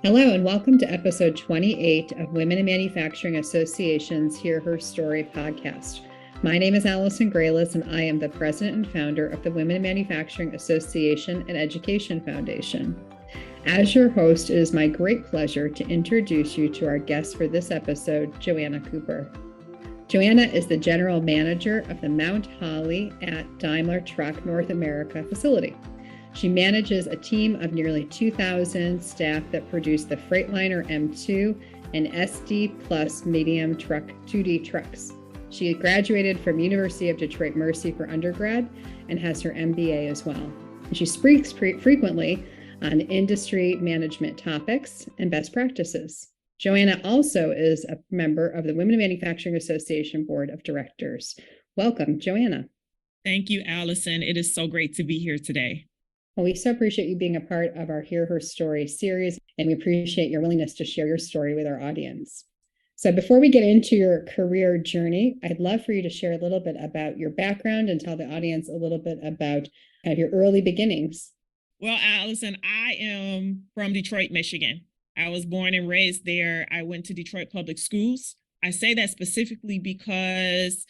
Hello, and welcome to episode 28 of Women in Manufacturing Association's Hear Her Story podcast. My name is Allison Graylis, and I am the president and founder of the Women in Manufacturing Association and Education Foundation. As your host, it is my great pleasure to introduce you to our guest for this episode, Joanna Cooper. Joanna is the general manager of the Mount Holly at Daimler Truck North America facility. She manages a team of nearly 2,000 staff that produce the Freightliner M2 and SD Plus medium truck 2D trucks. She graduated from University of Detroit Mercy for undergrad and has her MBA as well. And she speaks frequently on industry management topics and best practices. Joanna also is a member of the Women in Manufacturing Association Board of Directors. Welcome, Joanna. Thank you, Allison. It is so great to be here today. Well, we so appreciate you being a part of our Hear Her Story series, and we appreciate your willingness to share your story with our audience. So before we get into your career journey, I'd love for you to share a little bit about your background and tell the audience a little bit about your early beginnings. Well, Allison, I am from Detroit, Michigan. I was born and raised there. I went to Detroit Public Schools. I say that specifically because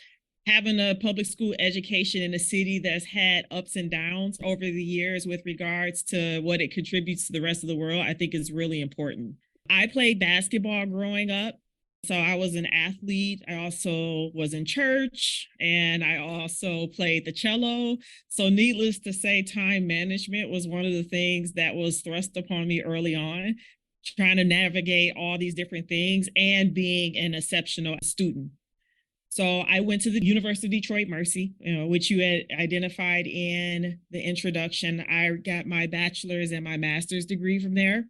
having a public school education in a city that's had ups and downs over the years with regards to what it contributes to the rest of the world, I think is really important. I played basketball growing up, so I was an athlete. I also was in church, and I also played the cello. So needless to say, time management was one of the things that was thrust upon me early on, trying to navigate all these different things and being an exceptional student. So I went to the University of Detroit Mercy, which you had identified in the introduction. I got my bachelor's and my master's degree from there.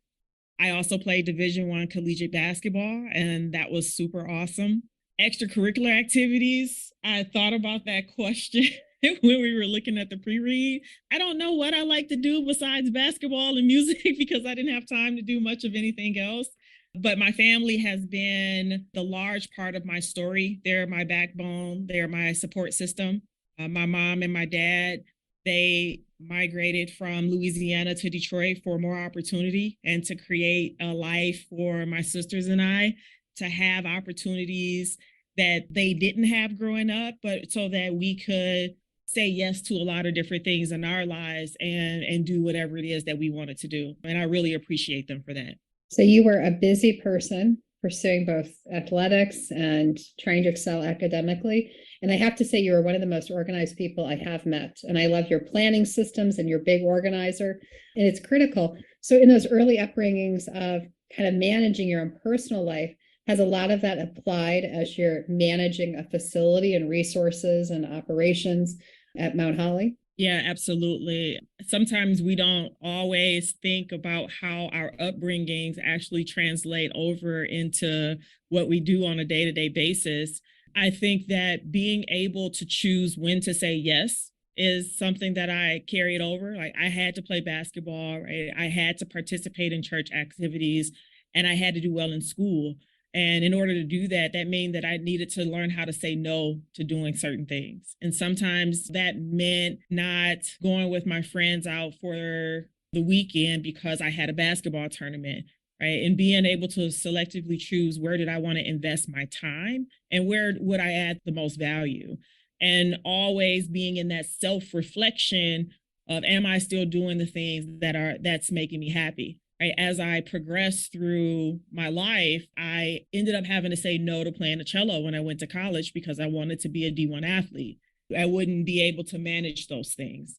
I also played Division I collegiate basketball, and that was super awesome. Extracurricular activities, I thought about that question when we were looking at the pre-read. I don't know what I like to do besides basketball and music because I didn't have time to do much of anything else. But my family has been the large part of my story. They're my backbone. They're my support system. My mom and my dad, they migrated from Louisiana to Detroit for more opportunity and to create a life for my sisters and I to have opportunities that they didn't have growing up, but so that we could say yes to a lot of different things in our lives and do whatever it is that we wanted to do. And I really appreciate them for that. So you were a busy person pursuing both athletics and trying to excel academically. And I have to say, you were one of the most organized people I have met. And I love your planning systems and your big organizer. And it's critical. So in those early upbringings of kind of managing your own personal life, has a lot of that applied as you're managing a facility and resources and operations at Mount Holly? Yeah, absolutely. Sometimes we don't always think about how our upbringings actually translate over into what we do on a day-to-day basis. I think that being able to choose when to say yes is something that I carried over. Like I had to play basketball, right? I had to participate in church activities, and I had to do well in school. And in order to do that, that meant that I needed to learn how to say no to doing certain things. And sometimes that meant not going with my friends out for the weekend because I had a basketball tournament, right? And being able to selectively choose where did I want to invest my time and where would I add the most value? And always being in that self-reflection of, am I still doing the things that's making me happy? Right? As I progressed through my life, I ended up having to say no to playing the cello when I went to college because I wanted to be a D1 athlete. I wouldn't be able to manage those things.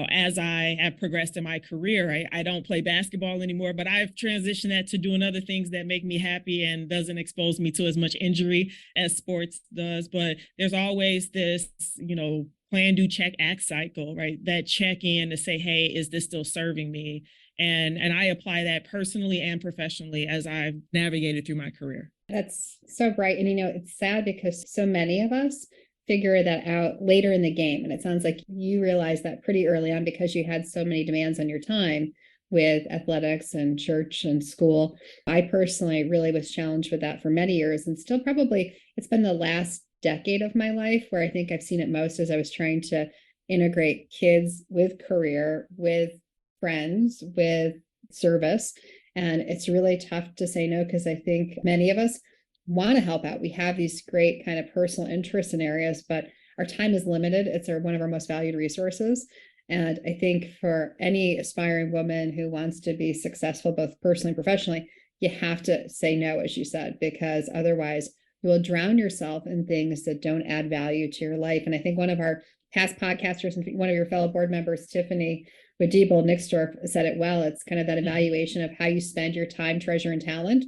As I have progressed in my career, I don't play basketball anymore, but I've transitioned that to doing other things that make me happy and doesn't expose me to as much injury as sports does. But there's always this, plan, do, check, act cycle, right? That check in to say, hey, is this still serving me? And I apply that personally and professionally as I've navigated through my career. That's so bright. And, it's sad because so many of us figure that out later in the game. And it sounds like you realized that pretty early on because you had so many demands on your time with athletics and church and school. I personally really was challenged with that for many years, and still probably it's been the last decade of my life where I think I've seen it most as I was trying to integrate kids with career, with friends, with service. And it's really tough to say no, because I think many of us want to help out. We have these great kind of personal interests in areas, but our time is limited. It's one of our most valued resources. And I think for any aspiring woman who wants to be successful, both personally and professionally, you have to say no, as you said, because otherwise you will drown yourself in things that don't add value to your life. And I think one of our past podcasters and one of your fellow board members, Tiffany Diebel-Nixdorf, said it well. It's kind of that evaluation of how you spend your time, treasure, and talent.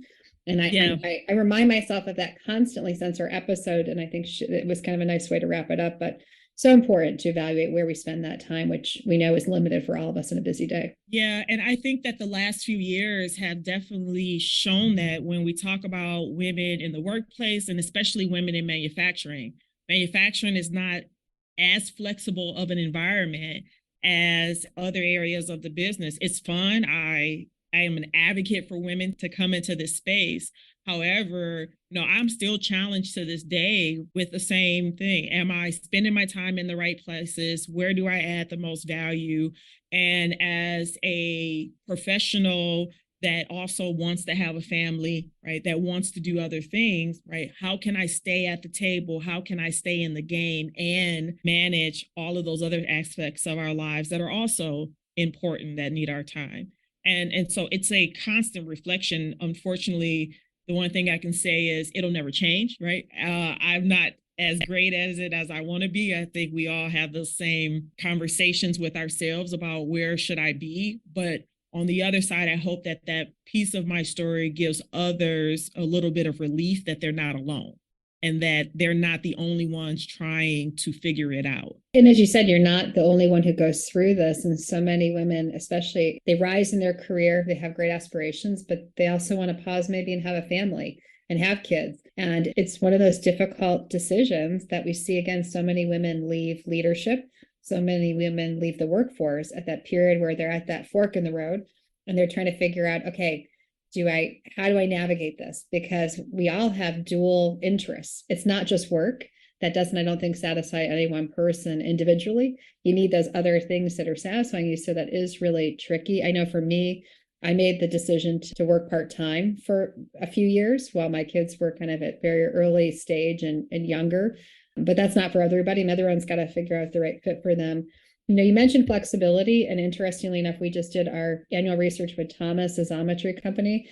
And I remind myself of that constantly since our episode. And I think it was kind of a nice way to wrap it up, but so important to evaluate where we spend that time, which we know is limited for all of us in a busy day. Yeah. And I think that the last few years have definitely shown that when we talk about women in the workplace, and especially women in manufacturing is not as flexible of an environment as other areas of the business. It's fun. I am an advocate for women to come into this space. However, I'm still challenged to this day with the same thing. Am I spending my time in the right places? Where do I add the most value? And as a professional that also wants to have a family, right, that wants to do other things, right, how can I stay at the table? How can I stay in the game and manage all of those other aspects of our lives that are also important, that need our time? And so it's a constant reflection. Unfortunately, the one thing I can say is it'll never change, right? I'm not as great as it as I want to be. I think we all have the same conversations with ourselves about where should I be. But on the other side, I hope that that piece of my story gives others a little bit of relief that they're not alone and that they're not the only ones trying to figure it out. And as you said, you're not the only one who goes through this. And so many women, especially, they rise in their career, they have great aspirations, but they also want to pause maybe and have a family and have kids. And it's one of those difficult decisions that we see, again, so many women leave leadership. So many women leave the workforce at that period where they're at that fork in the road and they're trying to figure out, okay, how do I navigate this? Because we all have dual interests. It's not just work. That doesn't, I don't think, satisfy any one person individually. You need those other things that are satisfying you. So that is really tricky. I know for me, I made the decision to work part-time for a few years while my kids were kind of at very early stage and younger. But that's not for everybody, and everyone's got to figure out the right fit for them. You mentioned flexibility, and interestingly enough, we just did our annual research with Thomas, a Xometry company,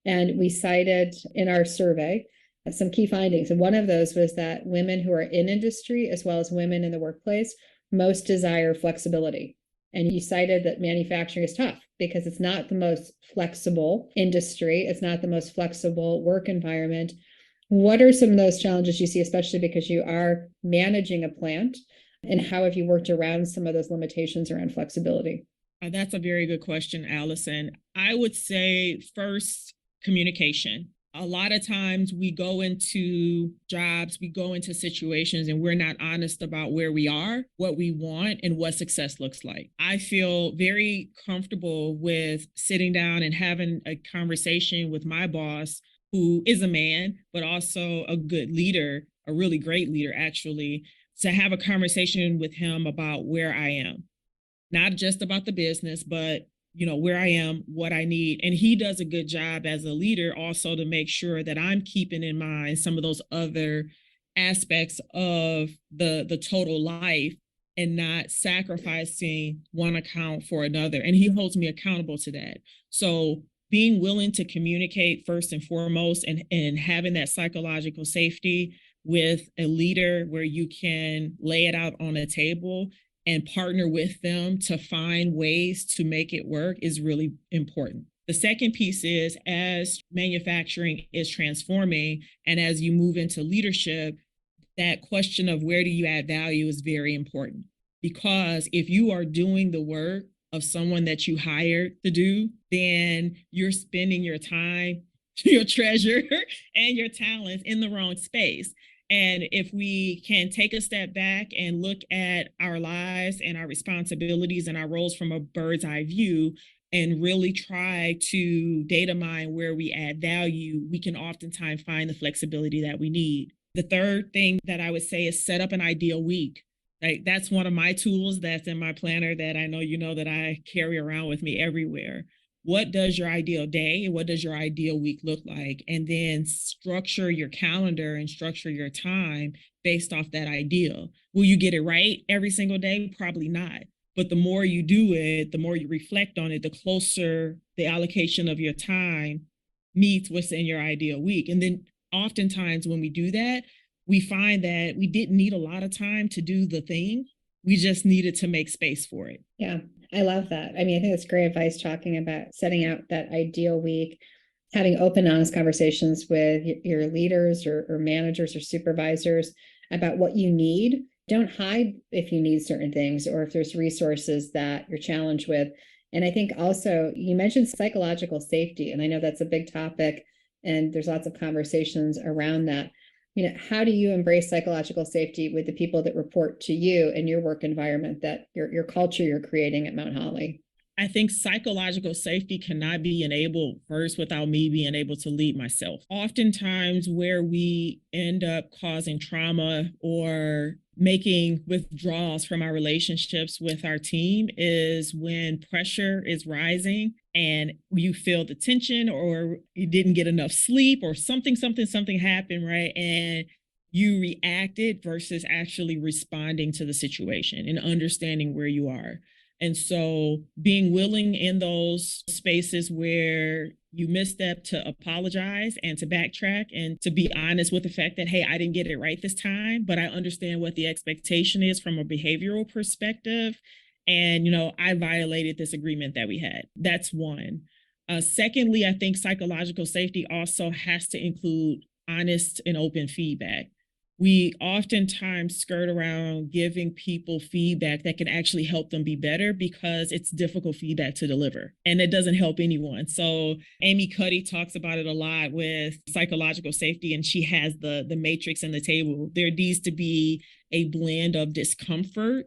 and we cited in our survey some key findings. And one of those was that women who are in industry, as well as women in the workplace, most desire flexibility. And you cited that manufacturing is tough because it's not the most flexible industry. It's not the most flexible work environment. What are some of those challenges you see, especially because you are managing a plant? And how have you worked around some of those limitations around flexibility? That's a very good question, Allison. I would say first, communication. A lot of times we go into jobs, we go into situations, and we're not honest about where we are, what we want, and what success looks like. I feel very comfortable with sitting down and having a conversation with my boss, who is a man, but also a good leader, a really great leader, actually, to have a conversation with him about where I am, not just about the business, but where I am, what I need. And he does a good job as a leader also to make sure that I'm keeping in mind some of those other aspects of the total life and not sacrificing one account for another. And he holds me accountable to that. So being willing to communicate first and foremost, and having that psychological safety with a leader where you can lay it out on a table and partner with them to find ways to make it work is really important. The second piece is, as manufacturing is transforming and as you move into leadership, that question of where do you add value is very important. Because if you are doing the work of someone that you hired to do, then you're spending your time, your treasure, and your talents in the wrong space. And if we can take a step back and look at our lives and our responsibilities and our roles from a bird's eye view and really try to data mine where we add value, we can oftentimes find the flexibility that we need. The third thing that I would say is set up an ideal week. Like, that's one of my tools that's in my planner that I know that I carry around with me everywhere. what does your ideal day and what does your ideal week look like? And then structure your calendar and structure your time based off that ideal. Will you get it right every single day? Probably not. But the more you do it, the more you reflect on it, the closer the allocation of your time meets what's in your ideal week. And then oftentimes when we do that, we find that we didn't need a lot of time to do the thing. We just needed to make space for it. Yeah, I love that. I mean, I think that's great advice talking about setting out that ideal week, having open, honest conversations with your leaders or managers or supervisors about what you need. Don't hide if you need certain things or if there's resources that you're challenged with. And I think also you mentioned psychological safety, and I know that's a big topic and there's lots of conversations around that. How do you embrace psychological safety with the people that report to you in your work environment, that your culture you're creating at Mount Holly? I think psychological safety cannot be enabled first without me being able to lead myself. Oftentimes where we end up causing trauma or making withdrawals from our relationships with our team is when pressure is rising and you feel the tension or you didn't get enough sleep or something happened, right? And you reacted versus actually responding to the situation and understanding where you are. And so being willing in those spaces where you misstep to apologize and to backtrack and to be honest with the fact that, hey, I didn't get it right this time, but I understand what the expectation is from a behavioral perspective. And, I violated this agreement that we had. That's one. Secondly, I think psychological safety also has to include honest and open feedback. We oftentimes skirt around giving people feedback that can actually help them be better because it's difficult feedback to deliver and it doesn't help anyone. So Amy Cuddy talks about it a lot with psychological safety, and she has the matrix and the table. There needs to be a blend of discomfort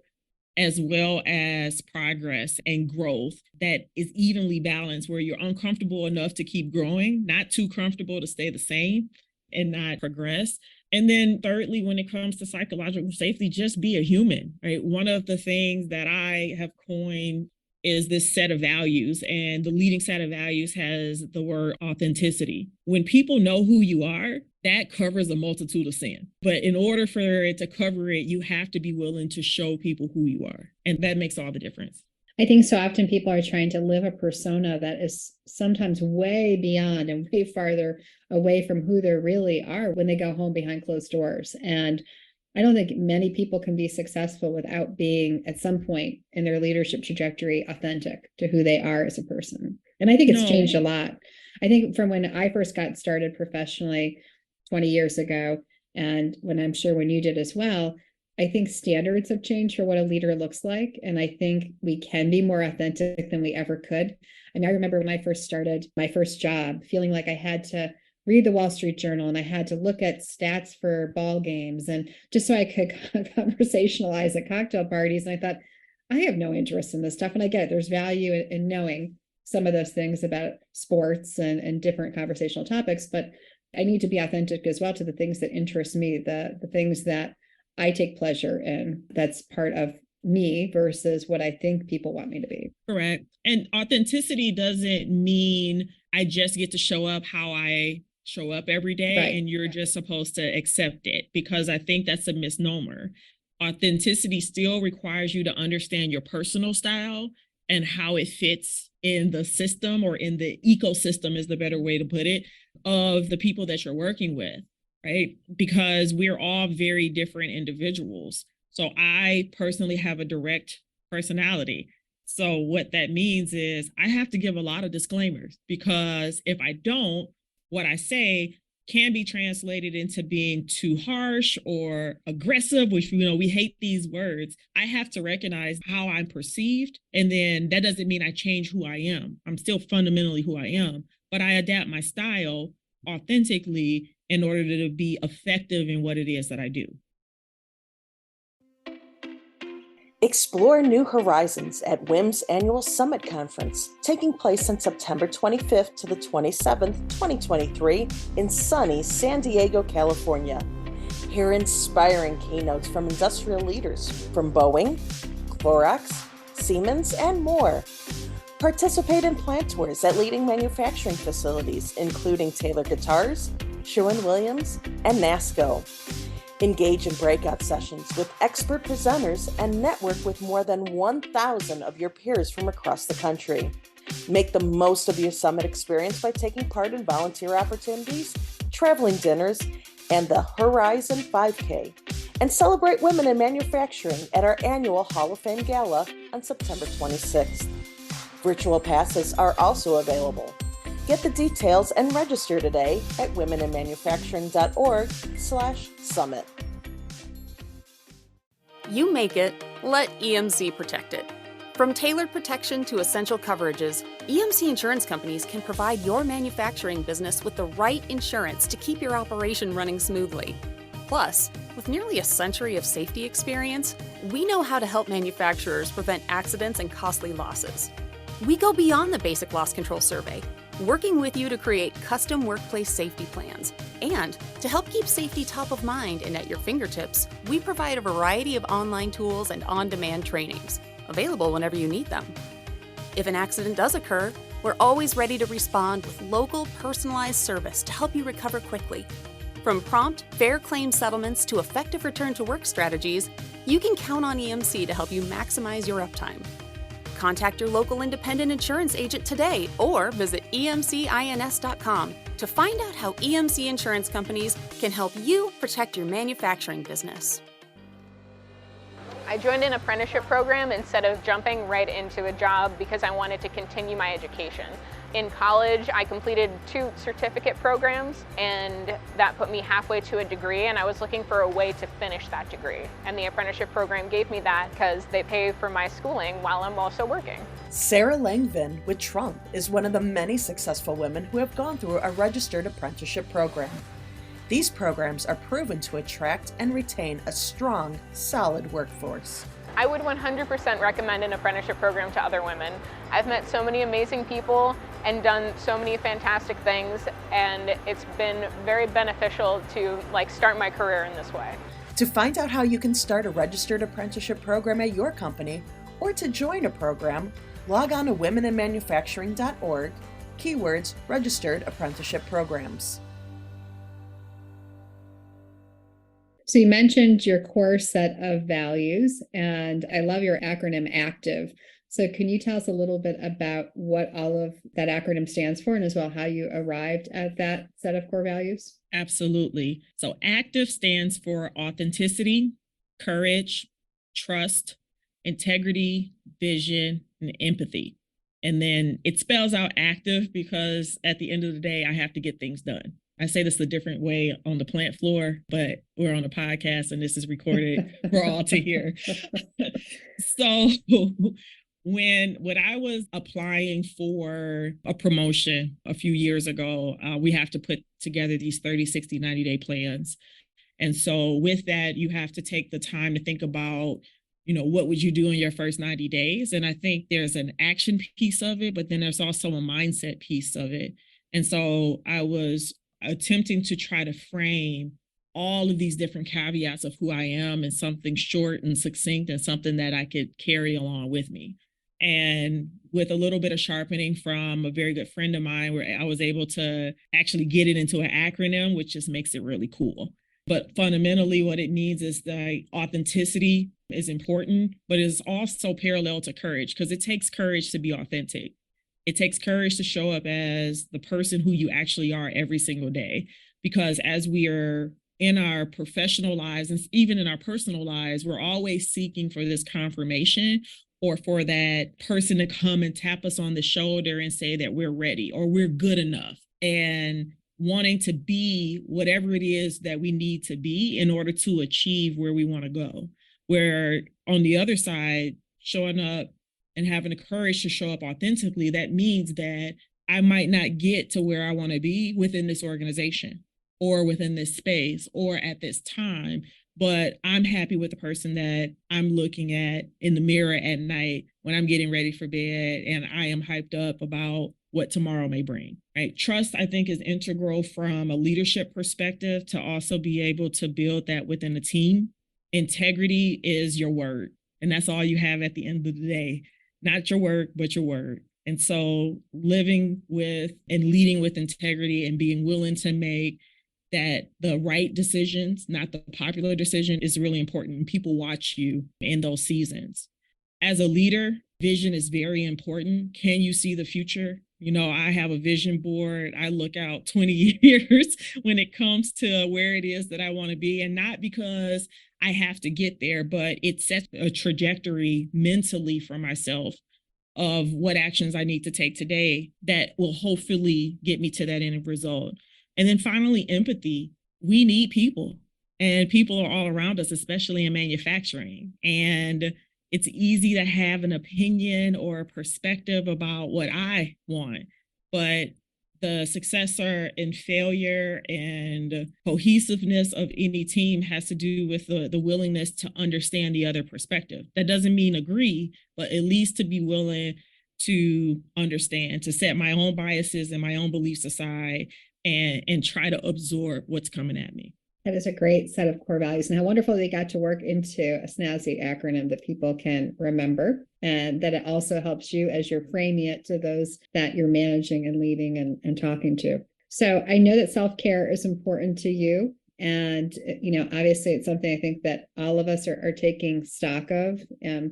as well as progress and growth that is evenly balanced, where you're uncomfortable enough to keep growing, not too comfortable to stay the same and not progress. And then thirdly, when it comes to psychological safety, just be a human, right? One of the things that I have coined is this set of values, and the leading set of values has the word authenticity. When people know who you are, that covers a multitude of sin. But in order for it to cover it, you have to be willing to show people who you are. And that makes all the difference. I think so often people are trying to live a persona that is sometimes way beyond and way farther away from who they really are when they go home behind closed doors. And I don't think many people can be successful without being, at some point in their leadership trajectory, authentic to who they are as a person. And I think it's changed a lot. I think from when I first got started professionally 20 years ago, and when you did as well, I think standards have changed for what a leader looks like. And I think we can be more authentic than we ever could. I mean, I remember when I first started my first job, feeling like I had to read the Wall Street Journal and I had to look at stats for ball games and just so I could conversationalize at cocktail parties. And I thought, I have no interest in this stuff. And I get it. There's value in knowing some of those things about sports and different conversational topics, but I need to be authentic as well to the things that interest me, the things that I take pleasure in. That's part of me versus what I think people want me to be. Correct. And authenticity doesn't mean I just get to show up how I show up every day, right, and you're just supposed to accept it, because I think that's a misnomer. Authenticity still requires you to understand your personal style and how it fits in the system, or in the ecosystem is the better way to put it, of the people that you're working with. Right? Because we're all very different individuals. So I personally have a direct personality. So what that means is I have to give a lot of disclaimers, because if I don't, what I say can be translated into being too harsh or aggressive, which, we hate these words. I have to recognize how I'm perceived. And then that doesn't mean I change who I am. I'm still fundamentally who I am, but I adapt my style authentically in order to be effective in what it is that I do. Explore new horizons at WIM's annual Summit Conference, taking place on September 25th to the 27th, 2023 in sunny San Diego, California. Hear inspiring keynotes from industrial leaders from Boeing, Clorox, Siemens, and more. Participate in plant tours at leading manufacturing facilities, including Taylor Guitars, Sherwin-Williams, and NASCO. Engage in breakout sessions with expert presenters and network with more than 1,000 of your peers from across the country. Make the most of your summit experience by taking part in volunteer opportunities, traveling dinners, and the Horizon 5K. And celebrate women in manufacturing at our annual Hall of Fame Gala on September 26th. Virtual passes are also available. Get the details and register today at womeninmanufacturing.org/summit. You make it, let EMC protect it. From tailored protection to essential coverages, EMC insurance companies can provide your manufacturing business with the right insurance to keep your operation running smoothly. Plus, with nearly a century of safety experience, we know how to help manufacturers prevent accidents and costly losses. We go beyond the basic loss control survey, working with you to create custom workplace safety plans. And to help keep safety top of mind and at your fingertips, we provide a variety of online tools and on-demand trainings, available whenever you need them. If an accident does occur, we're always ready to respond with local, personalized service to help you recover quickly. From prompt, fair claim settlements to effective return to work strategies, you can count on EMC to help you maximize your uptime. Contact your local independent insurance agent today or visit emcins.com to find out how EMC insurance companies can help you protect your manufacturing business. I joined an apprenticeship program instead of jumping right into a job because I wanted to continue my education. In college, I completed 2 certificate programs, and that put me halfway to a degree, and I was looking for a way to finish that degree. And the apprenticeship program gave me that because they pay for my schooling while I'm also working. Sarah Langvin with Trump is one of the many successful women who have gone through a registered apprenticeship program. These programs are proven to attract and retain a strong, solid workforce. I would 100% recommend an apprenticeship program to other women. I've met so many amazing people and done so many fantastic things, and it's been very beneficial to start my career in this way. To find out how you can start a registered apprenticeship program at your company or to join a program, log on to womeninmanufacturing.org, keywords registered apprenticeship programs. So you mentioned your core set of values, and I love your acronym ACTIVE. So can you tell us a little bit about what all of that acronym stands for, and as well how you arrived at that set of core values? Absolutely. So ACTIVE stands for authenticity, courage, trust, integrity, vision, and empathy. And then it spells out active because at the end of the day, I have to get things done. I say this a different way on the plant floor, but we're on a podcast and this is recorded for all to hear. So when I was applying for a promotion a few years ago, we have to put together these 30, 60, 90-day plans. And so with that, you have to take the time to think about, what would you do in your first 90 days? And I think there's an action piece of it, but then there's also a mindset piece of it. And so I was attempting to try to frame all of these different caveats of who I am in something short and succinct and something that I could carry along with me. And with a little bit of sharpening from a very good friend of mine, where I was able to actually get it into an acronym, which just makes it really cool. But fundamentally, what it means is that authenticity is important, but it's also parallel to courage, because it takes courage to be authentic. It takes courage to show up as the person who you actually are every single day, because as we are in our professional lives and even in our personal lives, we're always seeking for this confirmation or for that person to come and tap us on the shoulder and say that we're ready or we're good enough, and wanting to be whatever it is that we need to be in order to achieve where we want to go. Where on the other side, showing up and having the courage to show up authentically, that means that I might not get to where I want to be within this organization or within this space or at this time, but I'm happy with the person that I'm looking at in the mirror at night when I'm getting ready for bed, and I am hyped up about what tomorrow may bring, right? Trust, I think, is integral from a leadership perspective to also be able to build that within a team. Integrity is your word, and that's all you have at the end of the day. Not your work, but your word. And so living with and leading with integrity and being willing to make that the right decisions, not the popular decision, is really important. People watch you in those seasons. As a leader, vision is very important. Can you see the future? I have a vision board. I look out 20 years when it comes to where it is that I want to be. And not because I have to get there, but it sets a trajectory mentally for myself of what actions I need to take today that will hopefully get me to that end result. And then finally, empathy. We need people, and people are all around us, especially in manufacturing. And it's easy to have an opinion or a perspective about what I want, but the success and failure and cohesiveness of any team has to do with the willingness to understand the other perspective. That doesn't mean agree, but at least to be willing to understand, to set my own biases and my own beliefs aside and try to absorb what's coming at me. That is a great set of core values, and how wonderful they got to work into a snazzy acronym that people can remember, and that it also helps you as you're framing it to those that you're managing and leading and talking to. So I know that self-care is important to you. And, obviously it's something I think that all of us are taking stock of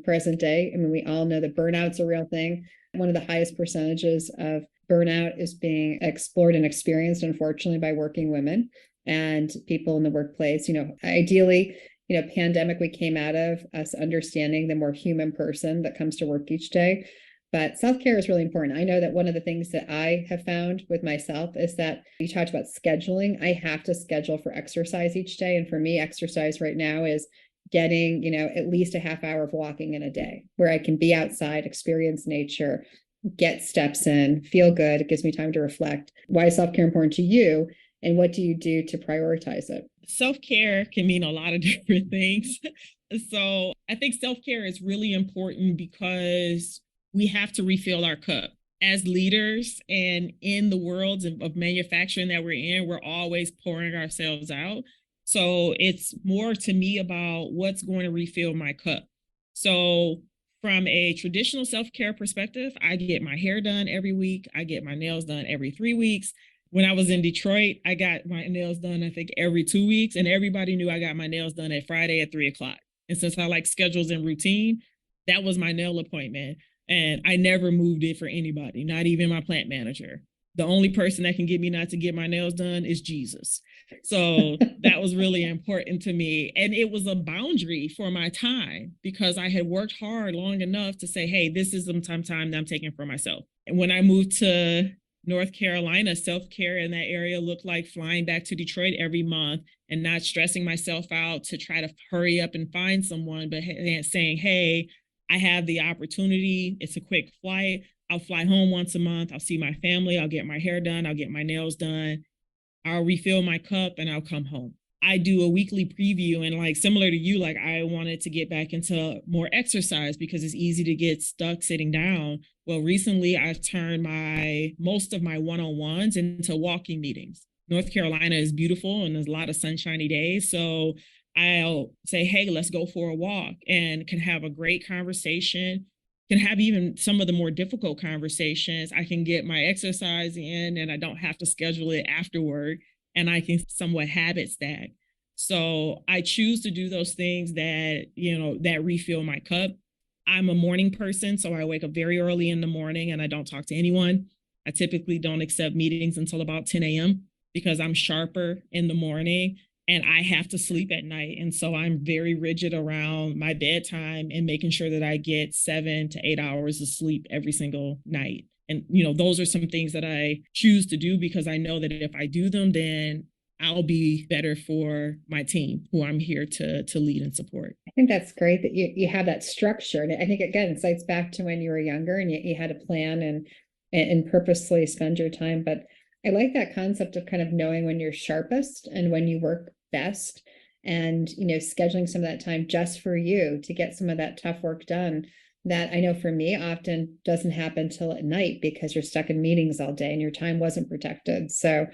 present day. I mean, we all know that burnout's a real thing. One of the highest percentages of burnout is being explored and experienced, unfortunately, by working women and people in the workplace. Ideally, pandemic we came out of us understanding the more human person that comes to work each day. But self-care is really important. I know that one of the things that I have found with myself is that you talked about scheduling. I have to schedule for exercise each day. And for me, exercise right now is getting, at least a half hour of walking in a day where I can be outside, experience nature, get steps in, feel good. It gives me time to reflect. Why is self-care important to you? And what do you do to prioritize it? Self-care can mean a lot of different things. So I think self-care is really important because we have to refill our cup. As leaders and in the worlds of manufacturing that we're in, we're always pouring ourselves out. So it's more to me about what's going to refill my cup. So from a traditional self-care perspective, I get my hair done every week. I get my nails done every 3 weeks. When I was in Detroit, I got my nails done, I think, every 2 weeks. And everybody knew I got my nails done at Friday at 3:00. And since I like schedules and routine, that was my nail appointment. And I never moved it for anybody, not even my plant manager. The only person that can get me not to get my nails done is Jesus. So that was really important to me. And it was a boundary for my time because I had worked hard long enough to say, hey, this is some time that I'm taking for myself. And when I moved to North Carolina, self-care in that area looked like flying back to Detroit every month and not stressing myself out to try to hurry up and find someone, but saying, hey, I have the opportunity. It's a quick flight. I'll fly home once a month. I'll see my family. I'll get my hair done. I'll get my nails done. I'll refill my cup and I'll come home. I do a weekly preview, and similar to you, I wanted to get back into more exercise because it's easy to get stuck sitting down. Well, recently I've turned most of my one-on-ones into walking meetings. North Carolina is beautiful and there's a lot of sunshiny days. So I'll say, hey, let's go for a walk, and can have a great conversation, can have even some of the more difficult conversations. I can get my exercise in and I don't have to schedule it afterward, and I can somewhat habit stack. So I choose to do those things that, that refill my cup. I'm a morning person, so I wake up very early in the morning and I don't talk to anyone. I typically don't accept meetings until about 10 a.m. because I'm sharper in the morning and I have to sleep at night. And so I'm very rigid around my bedtime and making sure that I get 7 to 8 hours of sleep every single night. And, those are some things that I choose to do because I know that if I do them, then I'll be better for my team who I'm here to lead and support. I think that's great that you have that structure. And I think, again, it cites back to when you were younger and you had a plan and purposely spend your time. But I like that concept of kind of knowing when you're sharpest and when you work best, and, scheduling some of that time just for you to get some of that tough work done. That I know for me often doesn't happen till at night because you're stuck in meetings all day and your time wasn't protected. So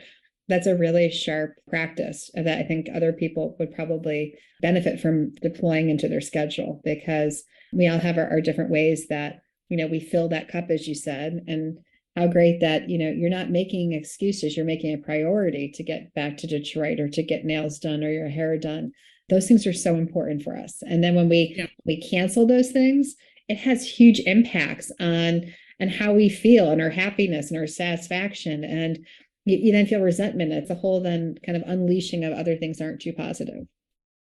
that's a really sharp practice that I think other people would probably benefit from deploying into their schedule, because we all have our different ways that we fill that cup, as you said, and how great that, you're not making excuses, you're making a priority to get back to Detroit or to get nails done or your hair done. Those things are so important for us. And then when we cancel those things, it has huge impacts on how we feel and our happiness and our satisfaction. And you then feel resentment. It's a whole then kind of unleashing of other things that aren't too positive.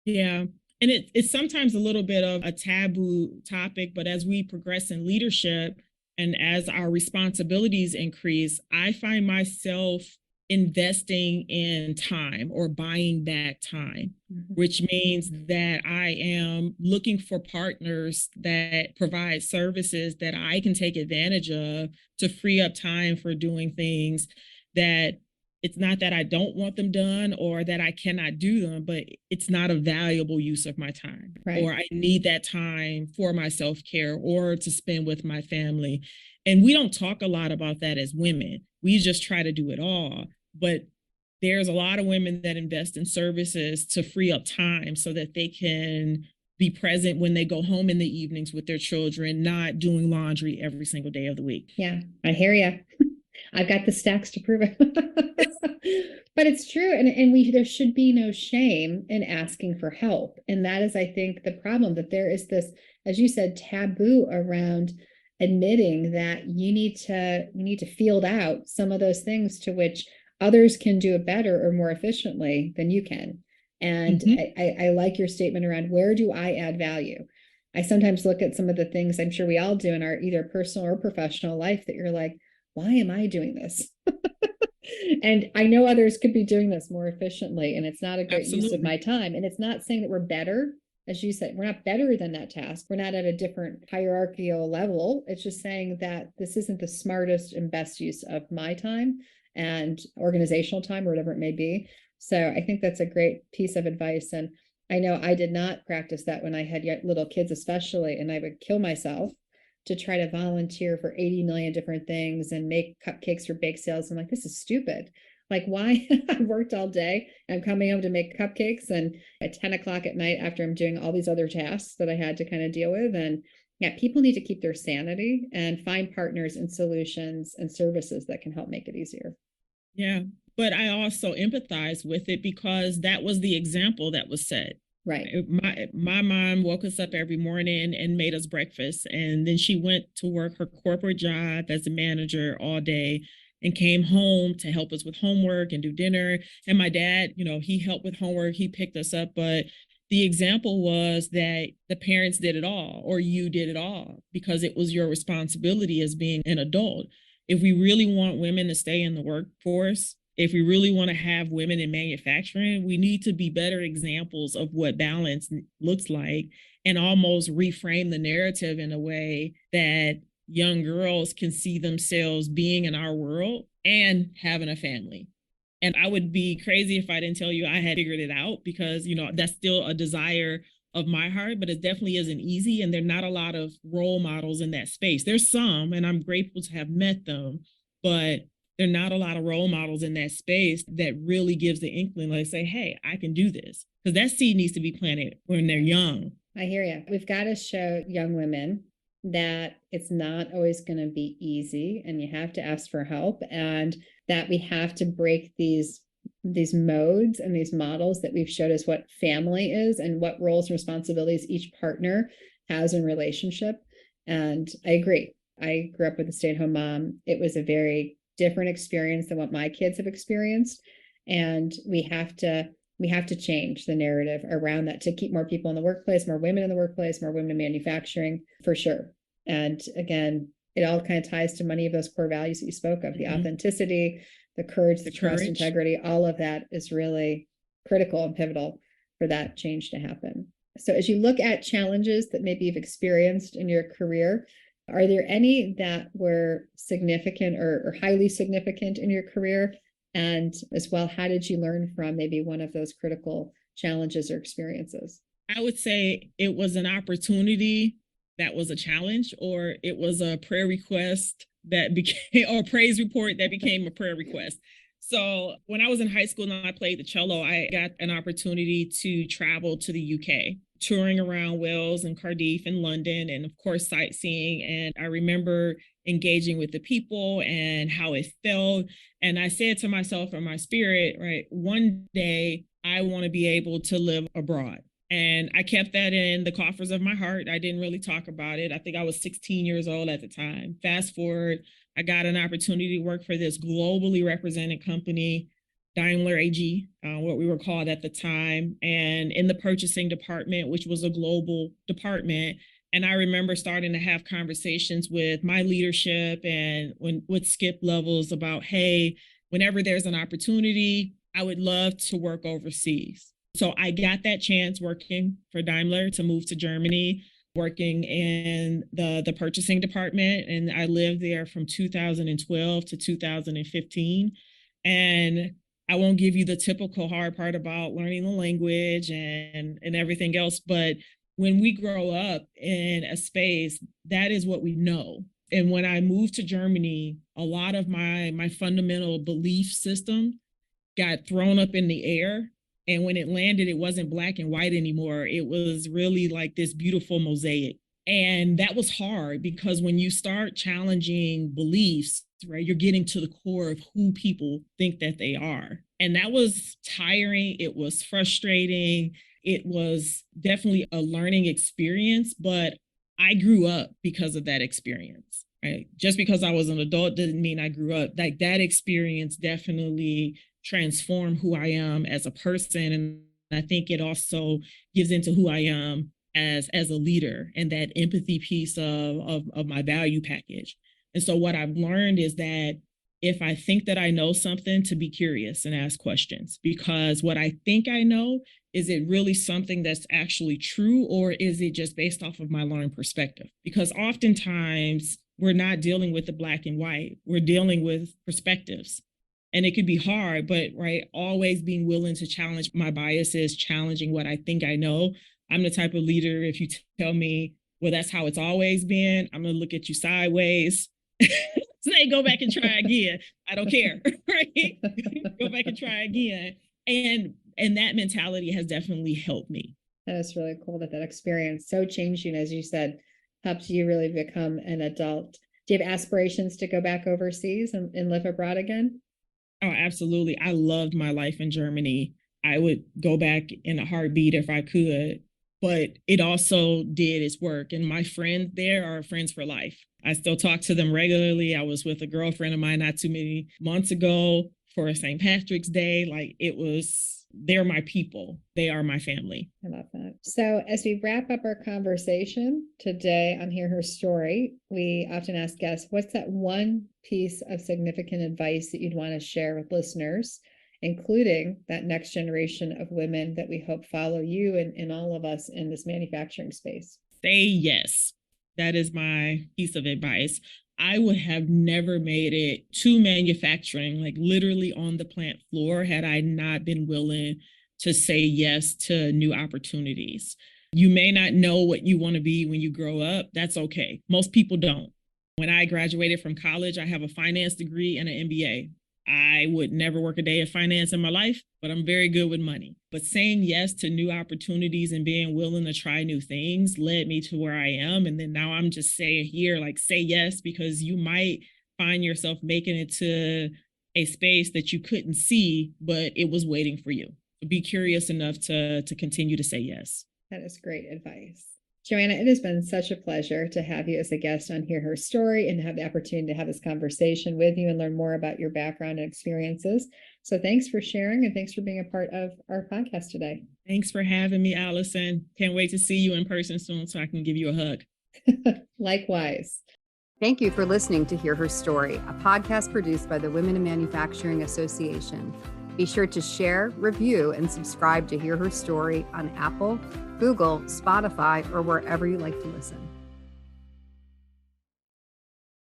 Yeah. And it's sometimes a little bit of a taboo topic, but as we progress in leadership and as our responsibilities increase, I find myself investing in time or buying back time, which means that I am looking for partners that provide services that I can take advantage of to free up time for doing things that it's not that I don't want them done or that I cannot do them, but it's not a valuable use of my time. Right. Or I need that time for my self-care or to spend with my family. And we don't talk a lot about that as women. We just try to do it all. But there's a lot of women that invest in services to free up time so that they can be present when they go home in the evenings with their children, not doing laundry every single day of the week. Yeah, I hear you. I've got the stacks to prove it. But it's true. And there should be no shame in asking for help. And that is, I think, the problem, that there is this, as you said, taboo around admitting that you need to field out some of those things to which others can do it better or more efficiently than you can. And I like your statement around, where do I add value? I sometimes look at some of the things I'm sure we all do in our either personal or professional life that you're like, why am I doing this? And I know others could be doing this more efficiently, and it's not a great use of my time. And it's not saying that we're better. As you said, we're not better than that task. We're not at a different hierarchical level. It's just saying that this isn't the smartest and best use of my time and organizational time or whatever it may be. So I think that's a great piece of advice. And I know I did not practice that when I had little kids, especially, and I would kill myself to try to volunteer for 80 million different things and make cupcakes for bake sales. I'm like, this is stupid. Like, why? I worked all day. I'm coming home to make cupcakes, and at 10 o'clock at night after I'm doing all these other tasks that I had to kind of deal with. And yeah, people need to keep their sanity and find partners and solutions and services that can help make it easier. Yeah, but I also empathize with it because that was the example that was set. Right. My mom woke us up every morning and made us breakfast. And then she went to work her corporate job as a manager all day and came home to help us with homework and do dinner. And my dad, he helped with homework. He picked us up. But the example was that the parents did it all, or you did it all, because it was your responsibility as being an adult. If we really want women to stay in the workforce, if we really want to have women in manufacturing, we need to be better examples of what balance looks like and almost reframe the narrative in a way that young girls can see themselves being in our world and having a family. And I would be crazy if I didn't tell you I had figured it out, because, that's still a desire of my heart, but it definitely isn't easy. And there are not a lot of role models in that space. There's some, and I'm grateful to have met them, but there are not a lot of role models in that space that really gives the inkling, like, say, hey, I can do this. Because that seed needs to be planted when they're young. I hear you. We've got to show young women that it's not always going to be easy, and you have to ask for help, and that we have to break these modes and these models that we've showed us what family is and what roles and responsibilities each partner has in relationship. And I agree. I grew up with a stay-at-home mom. It was a very different experience than what my kids have experienced. And we have to change the narrative around that to keep more people in the workplace, more women in the workplace, more women in manufacturing, for sure. And again, it all kind of ties to many of those core values that you spoke of, the authenticity, the courage, the trust, integrity, all of that is really critical and pivotal for that change to happen. So as you look at challenges that maybe you've experienced in your career, are there any that were significant or highly significant in your career? And as well, how did you learn from maybe one of those critical challenges or experiences? I would say it was an opportunity that was a challenge, or it was a prayer request that became, or a praise report that became a prayer request. So when I was in high school and I played the cello, I got an opportunity to travel to the UK. touring around Wales and Cardiff and London, and of course, sightseeing. And I remember engaging with the people and how it felt. And I said to myself in my spirit, right, one day I want to be able to live abroad. And I kept that in the coffers of my heart. I didn't really talk about it. I think I was 16 years old at the time. Fast forward, I got an opportunity to work for this globally represented company, Daimler AG, what we were called at the time, and in the purchasing department, which was a global department. And I remember starting to have conversations with my leadership and with skip levels about, hey, whenever there's an opportunity, I would love to work overseas. So I got that chance working for Daimler to move to Germany, working in the purchasing department. And I lived there from 2012 to 2015. And I won't give you the typical hard part about learning the language and everything else. But when we grow up in a space, that is what we know. And when I moved to Germany, a lot of my fundamental belief system got thrown up in the air. And when it landed, it wasn't black and white anymore. It was really like this beautiful mosaic. And that was hard because when you start challenging beliefs, right, you're getting to the core of who people think that they are. And that was tiring. It was frustrating. It was definitely a learning experience, but I grew up because of that experience, right? Just because I was an adult didn't mean I grew up. Like that experience definitely transform who I am as a person. And I think it also gives into who I am as a leader and that empathy piece of my value package. And so what I've learned is that if I think that I know something, to be curious and ask questions, because what I think I know, is it really something that's actually true, or is it just based off of my learned perspective? Because oftentimes we're not dealing with the black and white, we're dealing with perspectives. And it could be hard, but right, always being willing to challenge my biases, challenging what I think I know. I'm the type of leader, if you tell me, well, that's how it's always been, I'm going to look at you sideways. Say, go back and try again. I don't care, right? Go back and try again. And that mentality has definitely helped me. That is really cool that experience so changed you, as you said, helped you really become an adult. Do you have aspirations to go back overseas and live abroad again? Oh, absolutely. I loved my life in Germany. I would go back in a heartbeat if I could, but it also did its work. And my friends there are friends for life. I still talk to them regularly. I was with a girlfriend of mine not too many months ago for St. Patrick's Day. Like they're my people. They are my family. I love that. So as we wrap up our conversation today on Hear Her Story, we often ask guests, what's that one piece of significant advice that you'd want to share with listeners, including that next generation of women that we hope follow you and all of us in this manufacturing space? Say yes. That is my piece of advice. I would have never made it to manufacturing, like literally on the plant floor, had I not been willing to say yes to new opportunities. You may not know what you want to be when you grow up. That's okay. Most people don't. When I graduated from college, I have a finance degree and an MBA. I would never work a day of finance in my life, but I'm very good with money. But saying yes to new opportunities and being willing to try new things led me to where I am. And then now I'm just saying here, like, say yes, because you might find yourself making it to a space that you couldn't see, but it was waiting for you. Be curious enough to continue to say yes. That is great advice. Joanna, it has been such a pleasure to have you as a guest on Hear Her Story and have the opportunity to have this conversation with you and learn more about your background and experiences. So thanks for sharing and thanks for being a part of our podcast today. Thanks for having me, Allison. Can't wait to see you in person soon so I can give you a hug. Likewise. Thank you for listening to Hear Her Story, a podcast produced by the Women in Manufacturing Association. Be sure to share, review, and subscribe to Hear Her Story on Apple, Google, Spotify, or wherever you like to listen.